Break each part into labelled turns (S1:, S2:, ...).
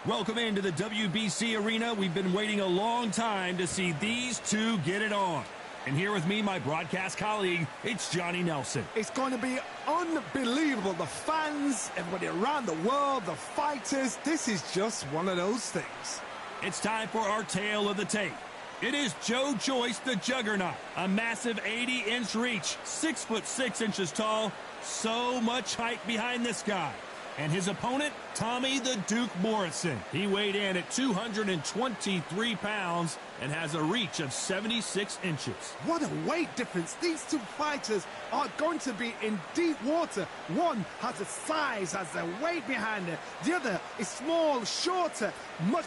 S1: Welcome into the WBC arena. We've been waiting a long time to see these two get it on. And here with me, my broadcast colleague, it's Johnny Nelson.
S2: It's going to be unbelievable. The fans, everybody around the world, the fighters. This is just one of those things.
S1: It's time for our tale of the tape. It is Joyce, the Juggernaut. A massive 80-inch reach, 6'6" tall. So much height behind this guy. And his opponent, Tommy the Duke Morrison. He weighed in at 223 pounds and has a reach of 76 inches.
S2: What a weight difference. These two fighters are going to be in deep water. One has a size, has a weight behind it. The other is small, shorter,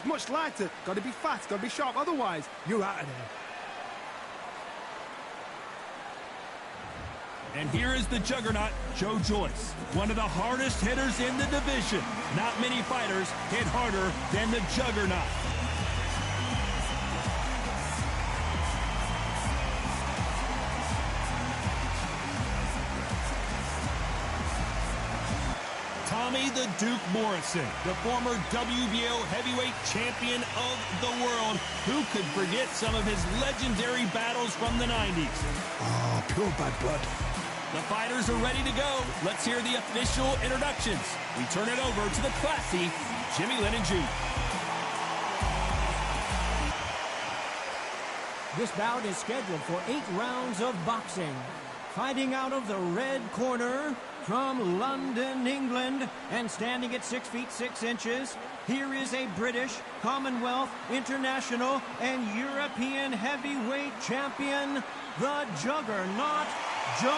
S2: much lighter. Got to be fast, got to be sharp. Otherwise, you're out of there.
S1: And here is the Juggernaut, Joyce, one of the hardest hitters in the division. Not many fighters hit harder than the Juggernaut. Tommy the Duke Morrison, the former WBO heavyweight champion of the world. Who could forget some of his legendary battles from the 90s?
S2: Oh, pure bad blood.
S1: The fighters are ready to go. Let's hear the official introductions. We turn it over to the classy Jimmy Lynn and Jude.
S3: This bout is scheduled for 8 rounds of boxing. Fighting out of the red corner from London, England, and standing at 6 feet 6 inches, here is a British, Commonwealth, International, and European heavyweight champion, the Juggernaut, Joyce.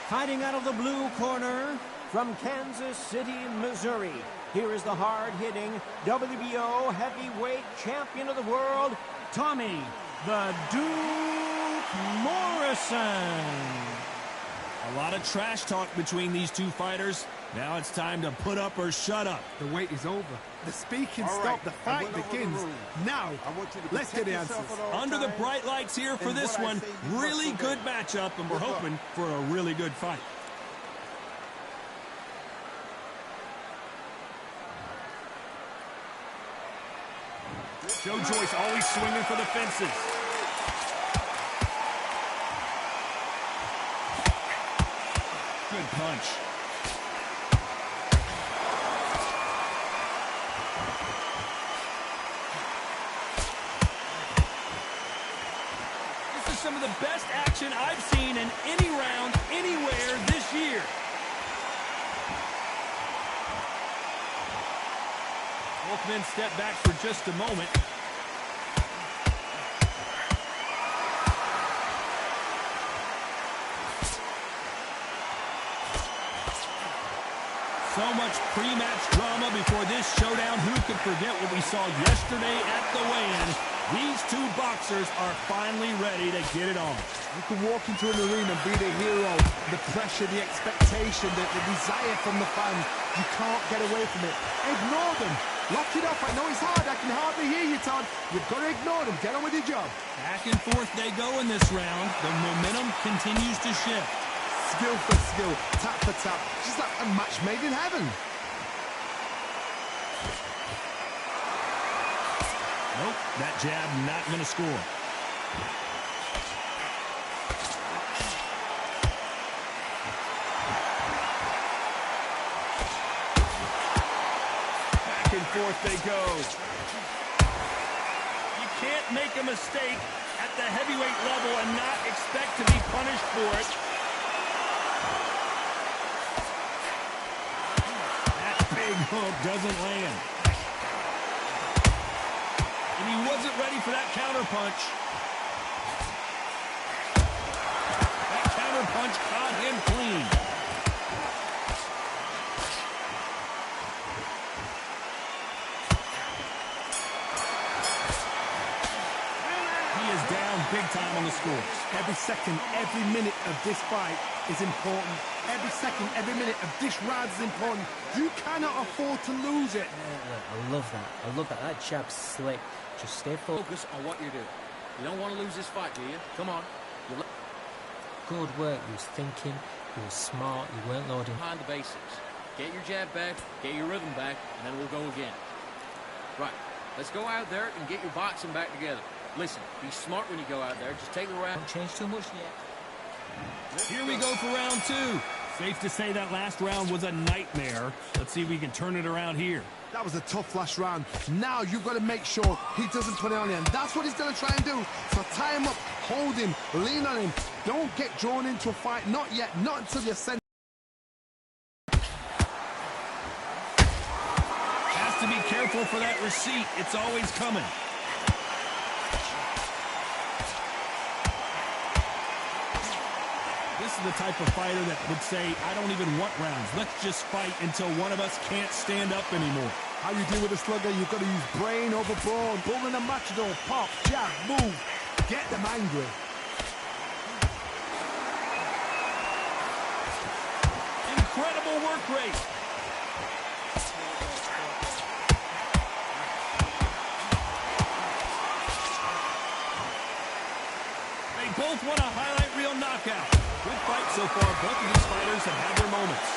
S3: Fighting out of the blue corner from Kansas City, Missouri, here is the hard-hitting WBO heavyweight champion of the world, Tommy the Duke Morrison.
S1: A lot of trash talk between these two fighters. Now it's time to put up or shut up.
S2: The wait is over. The speaking stopped. The fight begins. Now, let's get the answers.
S1: Under the bright lights here for this one. Really good matchup, and we're hoping for a really good fight. Joyce always swinging for the fences. Good punch. This is some of the best action I've seen in any round, anywhere this year. Both men step back for just a moment. So much pre-match drama before this showdown. Who could forget what we saw yesterday at the weigh-in? These two boxers are finally ready to get it on.
S2: You can walk into an arena and be the hero. The pressure, the expectation, the desire from the fans. You can't get away from it. Ignore them. Lock it up. I know it's hard. I can hardly hear you, Todd. You've got to ignore them. Get on with your job.
S1: Back and forth they go in this round. The momentum continues to shift.
S2: Skill for skill, tap for tap. Just like a match made in heaven.
S1: Nope, that jab not going to score. Back and forth they go. You can't make a mistake at the heavyweight level and not expect to be punished for it. Big hook doesn't land. And he wasn't ready for that counter punch. That counter punch caught him clean. He is down big time on the scores.
S2: Every second, every minute of this fight is important. Every second, every minute of this round is important. You cannot afford to lose it.
S4: I love that. I love that. That jab's slick. Just stay focused
S5: on what you do. You don't want to lose this fight, do you? Come on.
S4: Good work. He was thinking. He was smart. He weren't loading.
S5: Behind the basics. Get your jab back, get your rhythm back, and then we'll go again. Right. Let's go out there and get your boxing back together. Listen, be smart when you go out there. Just take the round.
S4: Don't change too much yet.
S1: Here we go for round two. Safe to say that last round was a nightmare. Let's see if we can turn it around here.
S2: That was a tough last round. Now you've got to make sure he doesn't put it on you. And that's what he's going to try and do. So tie him up, hold him, lean on him. Don't get drawn into a fight. Not yet. Not until you're sent.
S1: Has to be careful for that receipt. It's always coming. This is the type of fighter that would say, I don't even want rounds. Let's just fight until one of us can't stand up anymore.
S2: How you deal with a slugger, you've got to use brain over brawn. Bull in a matador, pop, jab, move. Get them angry.
S1: Incredible work rate. They both want a highlight reel knockout. Good fight so far. Both of these fighters have had their moments.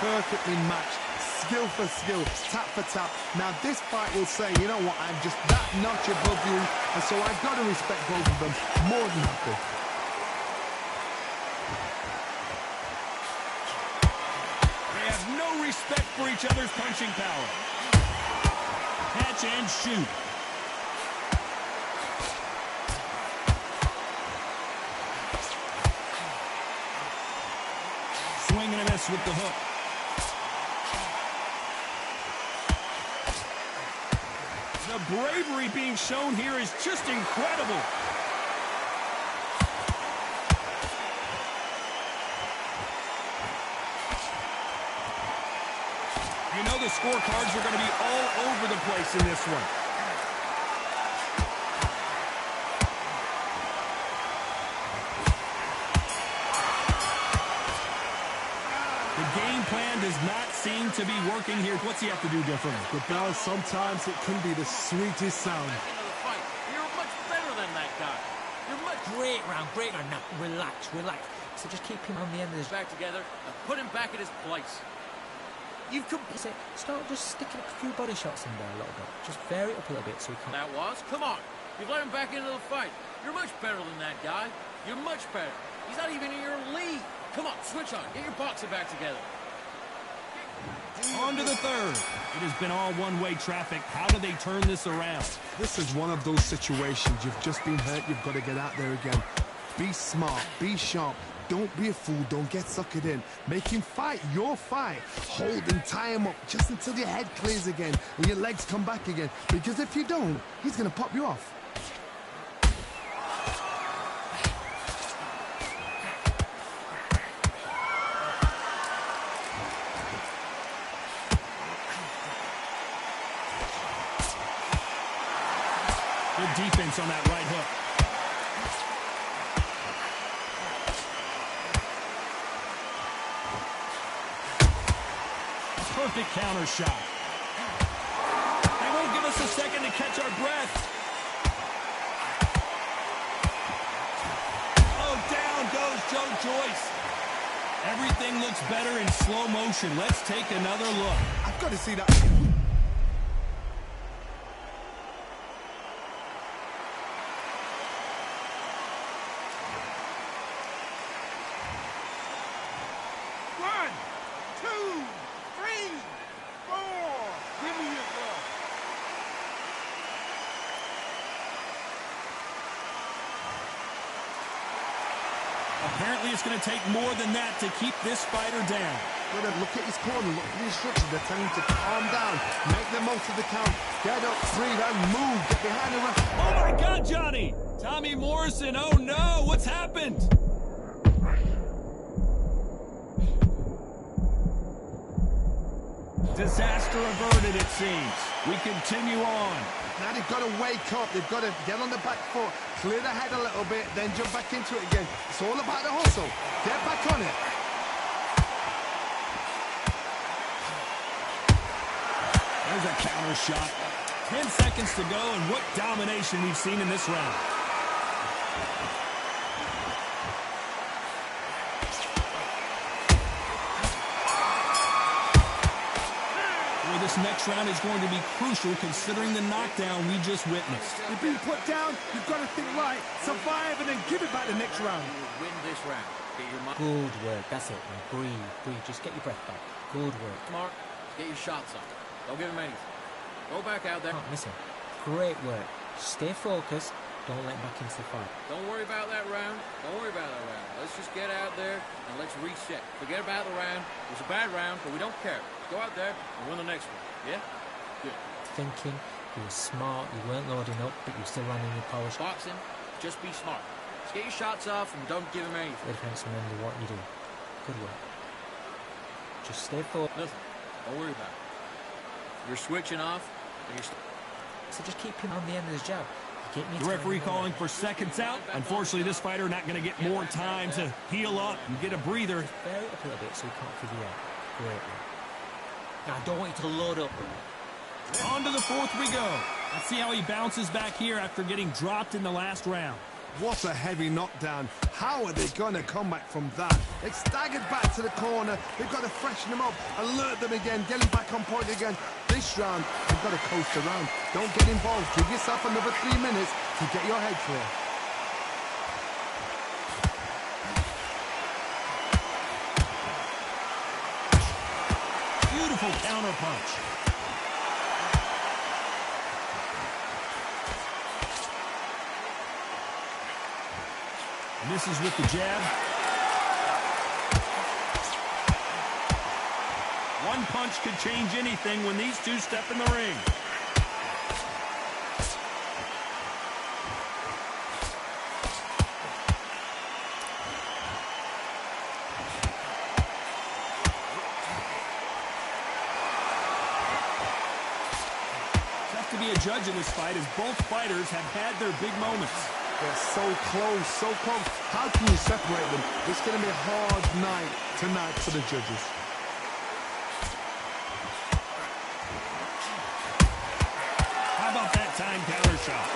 S2: Perfectly matched. Skill for skill, tap for tap. Now this fight will say, you know what, I'm just that notch above you, and so I've got to respect both of them more than happy.
S1: They have no respect for each other's punching power. Catch and shoot. Swing and a miss with the hook. The bravery being shown here is just incredible. You know the scorecards are going to be all over the place in this one. The game plan does not seem to be working here. What's he have to do differently?
S2: The bell, sometimes it can be the sweetest sound.
S5: Into the fight. You're much better than that guy. You're much
S4: Great round, great round. Now, relax, relax. So just keep him on the end of this.
S5: back together and put him back at his place. You've completed.
S4: Start just sticking a few body shots in there a little bit. Just vary it up a little bit so he can...
S5: That was. Come on. You've let him back into the fight. You're much better than that guy. You're much better. He's not even in your league. Come on, switch on. Get your boxing back together.
S1: On to the third. It has been all one-way traffic. How do they turn this around?
S2: This is one of those situations. You've just been hurt. You've got to get out there again. Be smart. Be sharp. Don't be a fool. Don't get suckered in. Make him fight your fight. Hold and tie him up just until your head clears again and your legs come back again. Because if you don't, he's going to pop you off.
S1: Good defense on that right hook. Perfect counter shot. They won't give us a second to catch our breath. Oh, down goes Joyce. Everything looks better in slow motion. Let's take another look.
S2: I've got to see that. One, two, three, four. Give me your glove.
S1: Apparently it's going to take more than that to keep this fighter down.
S2: Look at his corner. Look at the instructions. They're telling him to calm down. Make the most of the count. Get up, breathe, and move. Get behind the ref.
S1: Oh, my God, Johnny! Tommy Morrison, oh, no! What's happened? Disaster averted, it seems. We continue on.
S2: Now they've got to wake up. They've got to get on the back foot, clear the head a little bit, then jump back into it again. It's all about the hustle. Get back on it.
S1: There's a counter shot. 10 seconds to go, and what domination we've seen in this round. This next round is going to be crucial considering the knockdown we just witnessed.
S2: You've been put down, you've got to think right, survive and then give it back the next round.
S5: Win this round. Get your
S4: Good work. That's it. Now breathe. Breathe. Just get your breath back. Good work.
S5: Smart. Get your shots up. Don't give him anything. Go back out there.
S4: Oh, listen. Great work. Stay focused. Don't let him back into the fight.
S5: Don't worry about that round. Don't worry about that round. Let's just get out there and let's reset. Forget about the round. It was a bad round, but we don't care. Go out there and win the next one. Yeah? Good.
S4: Thinking. You were smart. You weren't loading up, but you were still landing your polish.
S5: Boxing, just be smart. Just get your shots off and don't give him anything.
S4: The defense, remember what you do. Good work. Just stay focused.
S5: Listen, don't worry about it. You're switching off and you're...
S4: So just keep him on the end of his jab.
S1: The referee calling for seconds out. Unfortunately, this fighter not going to get more time to heal up and get a breather.
S4: Vary it up a little bit so he can't figure out. Great work. Now, I don't want you to load up.
S1: On to the fourth we go. Let's see how he bounces back here after getting dropped in the last round.
S2: What a heavy knockdown. How are they going to come back from that? They staggered back to the corner. They've got to freshen them up, alert them again, get them back on point again. This round, you've got to coast around. Don't get involved. Give yourself another 3 minutes to get your head clear.
S1: Beautiful counter punch. Misses with the jab. One punch could change anything when these two step in the ring. Tough to be a judge in this fight as both fighters have had their big moments.
S2: They're so close, so close. How can you separate them? It's going to be a hard night tonight for the judges.
S1: How about that time counter shot?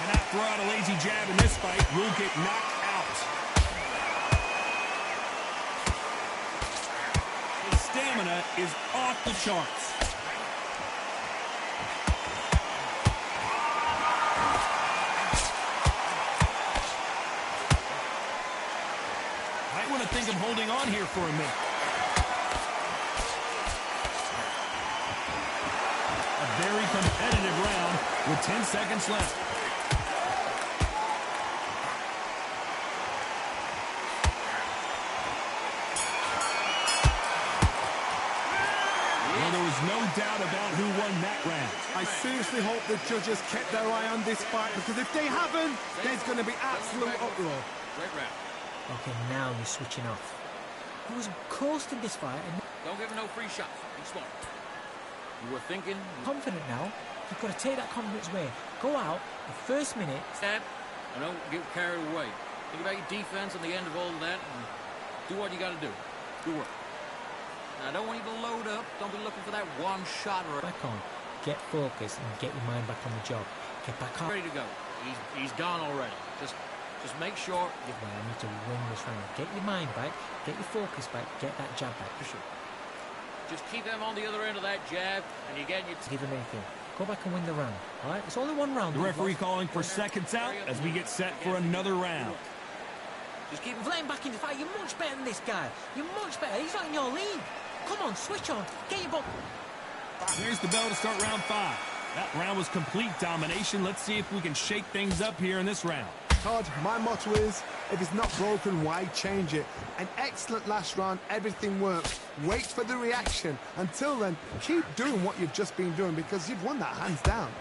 S1: Cannot throw out a lazy jab in this fight. Will get knocked out. His stamina is off the charts. I think of holding on here for a minute. A very competitive round with 10 seconds left. Well, there was no doubt about who won that round.
S2: I seriously hope the judges kept their eye on this fight, because if they haven't, there's going to be absolute uproar.
S5: Great round.
S4: Okay, now you're switching off. He was coasting this fight and...
S5: Don't give him no free shots. Be smart. You were thinking...
S4: Confident now. You've got to take that confidence away. Go out, the first minute...
S5: Stand and don't get carried away. Think about your defense on the end of all of that and do what you got to do. Good work. Now, I don't want you to load up. Don't be looking for that one shot or...
S4: Back on. Get focused and get your mind back on the job. Get back on.
S5: Ready to go. He's gone already. Just make sure...
S4: Well, I need to win this round. Get your mind back, get your focus back, get that jab back.
S5: For sure. Just keep them on the other end of that jab, and you get your...
S4: Give them anything. Go back and win the round, all right? It's only one round.
S1: The referee calling for seconds out as we get set for another round.
S5: Just keep him...
S4: Let him back in the fight. You're much better than this guy. You're much better. He's not in your league. Come on, switch on. Get your ball.
S1: There's the bell to start round 5. That round was complete domination. Let's see if we can shake things up here in this round.
S2: Todd, my motto is, if it's not broken, why change it? An excellent last round, everything worked. Wait for the reaction. Until then, keep doing what you've just been doing, because you've won that hands down.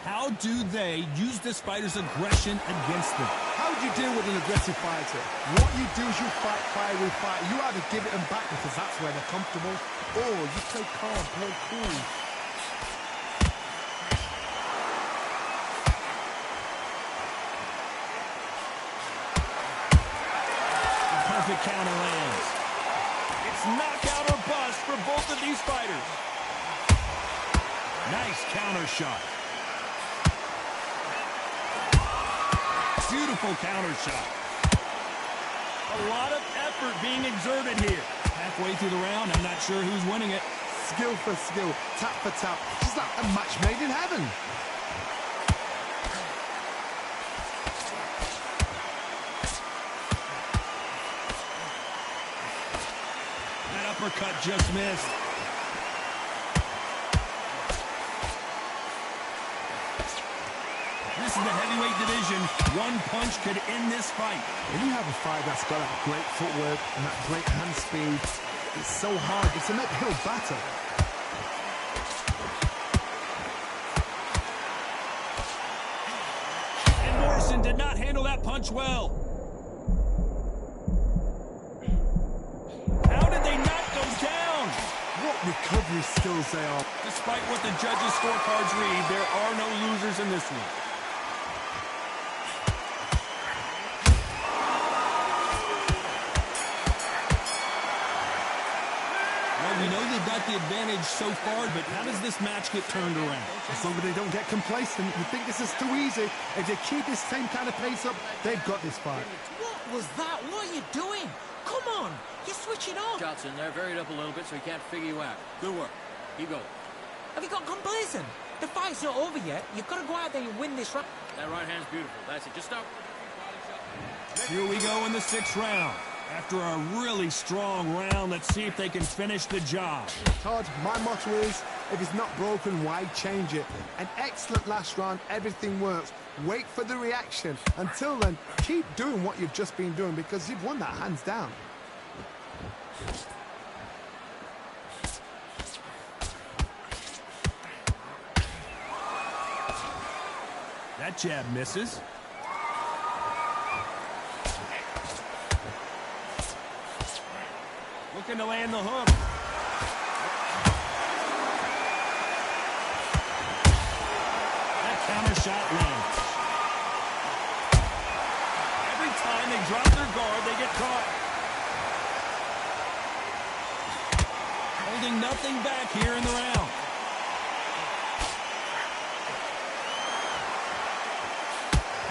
S1: How do they use this fighter's aggression against them?
S2: How do you deal with an aggressive fighter? What you do is you fight fire with fire. You either give it them back because that's where they're comfortable, or you play calm, play cool.
S1: Perfect counter lands. It's knockout or bust for both of these fighters. Nice counter shot. beautiful counter shot. A lot of effort being exerted here. Halfway through the round, I'm not sure who's winning it.
S2: Skill for skill, tap for tap. It's like a match made in heaven.
S1: That uppercut just missed. This is the heavyweight division. One punch could end this fight.
S2: When you have a fight that's got that great footwork and that great hand speed, it's so hard. It's an uphill battle.
S1: And Morrison did not handle that punch well. How did they knock those down?
S2: What recovery skills they are.
S1: Despite what the judges' scorecards read, there are no losers in this one. We know they've got the advantage so far, but how does this match get turned around?
S2: As long as they don't get complacent, you think this is too easy. If they keep this same kind of pace up, they've got this fight.
S4: What was that? What are you doing? Come on, you're switching off.
S5: Shots in there, varied up a little bit so he can't figure you out. Good work. Keep going.
S4: Have you got complacent? The fight's not over yet. You've got to go out there and win this round.
S5: That right hand's beautiful. That's it. Just stop.
S1: Here we go in the 6th round. After a really strong round, let's see if they can finish the job.
S2: Todd, my motto is, if it's not broken, why change it? An excellent last round, everything works. Wait for the reaction. Until then, keep doing what you've just been doing because you've won that hands down.
S1: That jab misses. Looking to land the hook. That counter shot lands. Every time they drop their guard, they get caught. Holding nothing back here in the round.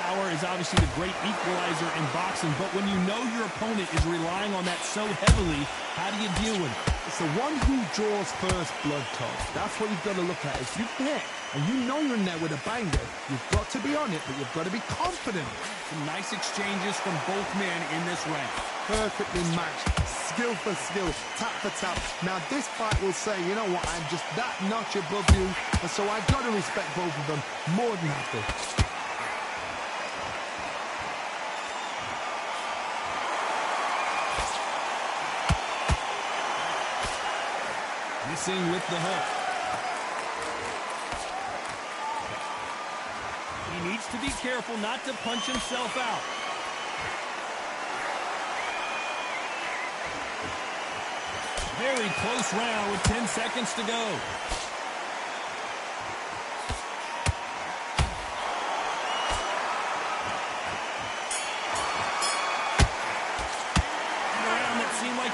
S1: Power is obviously the great equalizer in boxing, but when you know your opponent is relying on that so heavily, how do you deal with it?
S2: It's the one who draws first blood, Todd. That's what you've got to look at. If you hit and you know you're in there with a banger, you've got to be on it, but you've got to be confident.
S1: Some nice exchanges from both men in this round.
S2: Perfectly matched, skill for skill, tap for tap. Now this fight will say, you know what, I'm just that notch above you, and so I've got to respect both of them more than happy.
S1: Missing with the hook. He needs to be careful not to punch himself out. Very close round with 10 seconds to go.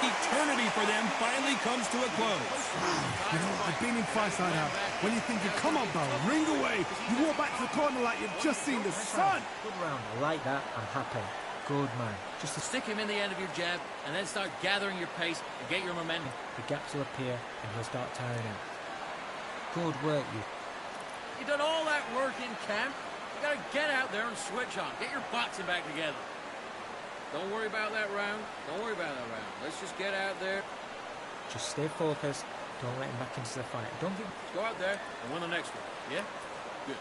S1: Eternity for them finally comes to a close.
S2: You know what, I've been in fights like that. When you're thinking, come on, bro, ring away. You walk back to the corner like you've just seen the sun.
S4: Good round. I like that. I'm happy. Good man.
S5: Just to stick him in the end of your jab and then start gathering your pace and get your momentum.
S4: The gaps will appear and he'll start tiring out. Good work, you.
S5: You've done all that work in camp. You got to get out there and switch on. Get your boxing back together. Don't worry about that round. Don't worry about that round. Let's just get out there.
S4: Just stay focused. Don't let him back into the fight. Don't give...
S5: Go out there and win the next one. Yeah? Good.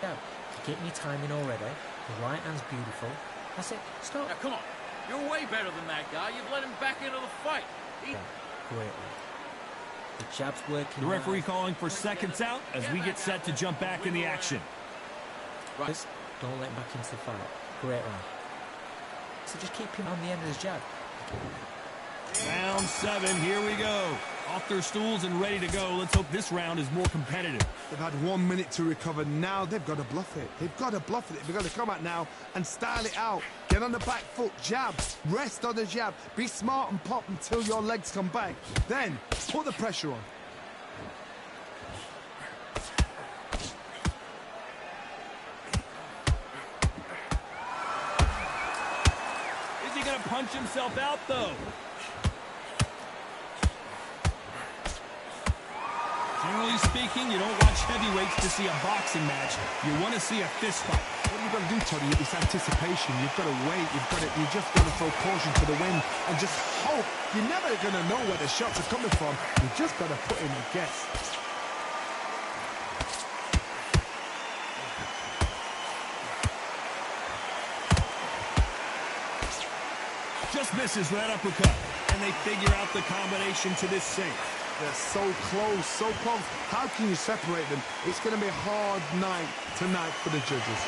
S4: Yeah. You're getting your timing already. The right hand's beautiful. That's it. Stop.
S5: Now, come on. You're way better than that guy. You've let him back into the fight.
S4: Yeah. Great. The jab's working.
S1: The referee calling for seconds out as we get set to jump back in the action.
S4: Right. Don't let him back into the fight. Great round. So just keep him on the end of his jab.
S1: Round 7, here we go. Off their stools and ready to go. Let's hope this round is more competitive.
S2: They've had 1 minute to recover. Now they've got to bluff it. They've got to bluff it. They've got to come out now and style it out. Get on the back foot, jab, rest on the jab. Be smart and pop until your legs come back. Then put the pressure on.
S1: punch himself out, though. Generally speaking, you don't watch heavyweights to see a boxing match. You want to see a fist fight.
S2: What you've got to do, Tony, is anticipation. You've got to wait. You just got to throw caution to the wind and just hope. You're never going to know where the shots are coming from. You just got to put in a guess.
S1: Just misses that uppercut, and they figure out the combination to this save.
S2: They're so close, so close. How can you separate them? It's going to be a hard night tonight for the judges.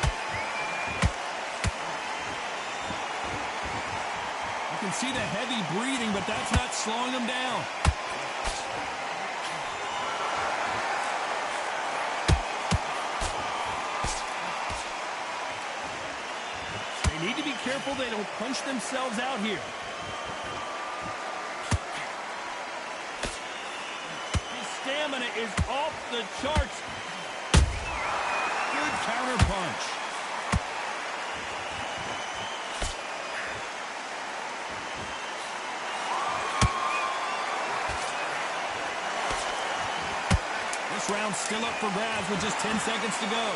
S1: You can see the heavy breathing, but that's not slowing him down. They need to be careful they don't punch themselves out here. Stamina is off the charts. Good counter punch. This round's still up for grabs with just 10 seconds to go.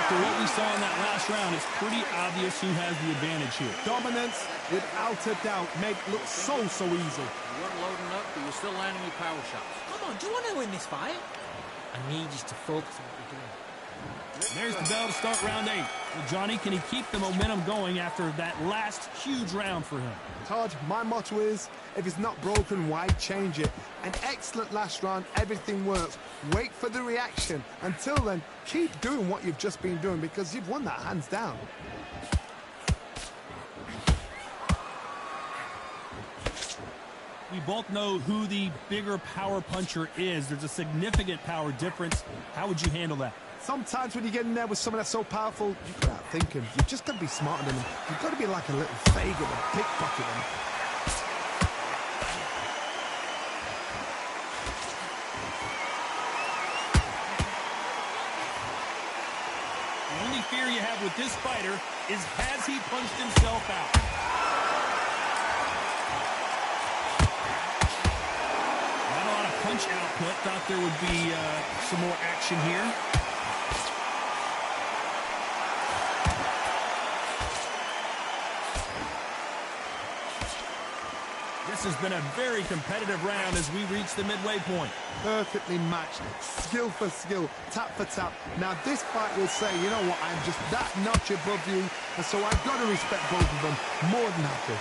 S1: After what we saw in that last round, it's pretty obvious who has the advantage here.
S2: Dominance, without a doubt, made it look so easy.
S5: You weren't loading up, but you're still landing your power shots.
S4: Come on, do you want to win this fight? I need you to focus on what you're doing.
S1: There's the bell to start round 8. Well, Johnny, can he keep the momentum going after that last huge round for him?
S2: Todd, my motto is, if it's not broken, why change it? An excellent last round, everything works. Wait for the reaction. Until then, keep doing what you've just been doing because you've won that hands down.
S1: We both know who the bigger power puncher is. There's a significant power difference. How would you handle that?
S2: Sometimes when you get in there with someone that's so powerful, you've got to outthink him. You've just got to be smarter than him. You've got to be like a little Fagin and pickpocket him.
S1: The only fear you have with this fighter is, has he punched himself out? Not a lot of punch output. Thought there would be some more action here. This has been a very competitive round as we reach the midway point.
S2: Perfectly matched, skill for skill, tap for tap. Now this fight will say, you know what, I'm just that notch above you, and so I've got to respect both of them more than happy.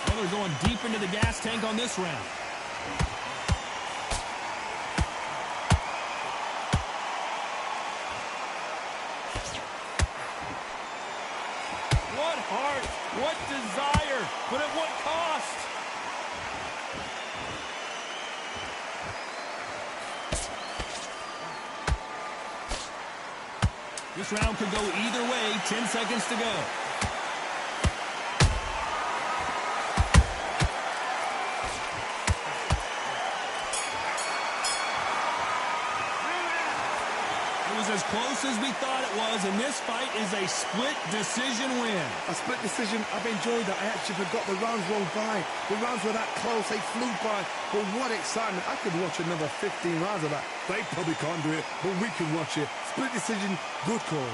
S1: Well, they're going deep into the gas tank on this round. What heart, what desire, but at what cost? This round could go either way. 10 seconds to go. As close as we thought it was, and this fight is a split decision win.
S2: A split decision, I've enjoyed that. I actually forgot the rounds rolled by. The rounds were that close, they flew by. But what excitement. I could watch another 15 rounds of that. They probably can't do it, but we can watch it. Split decision, good call.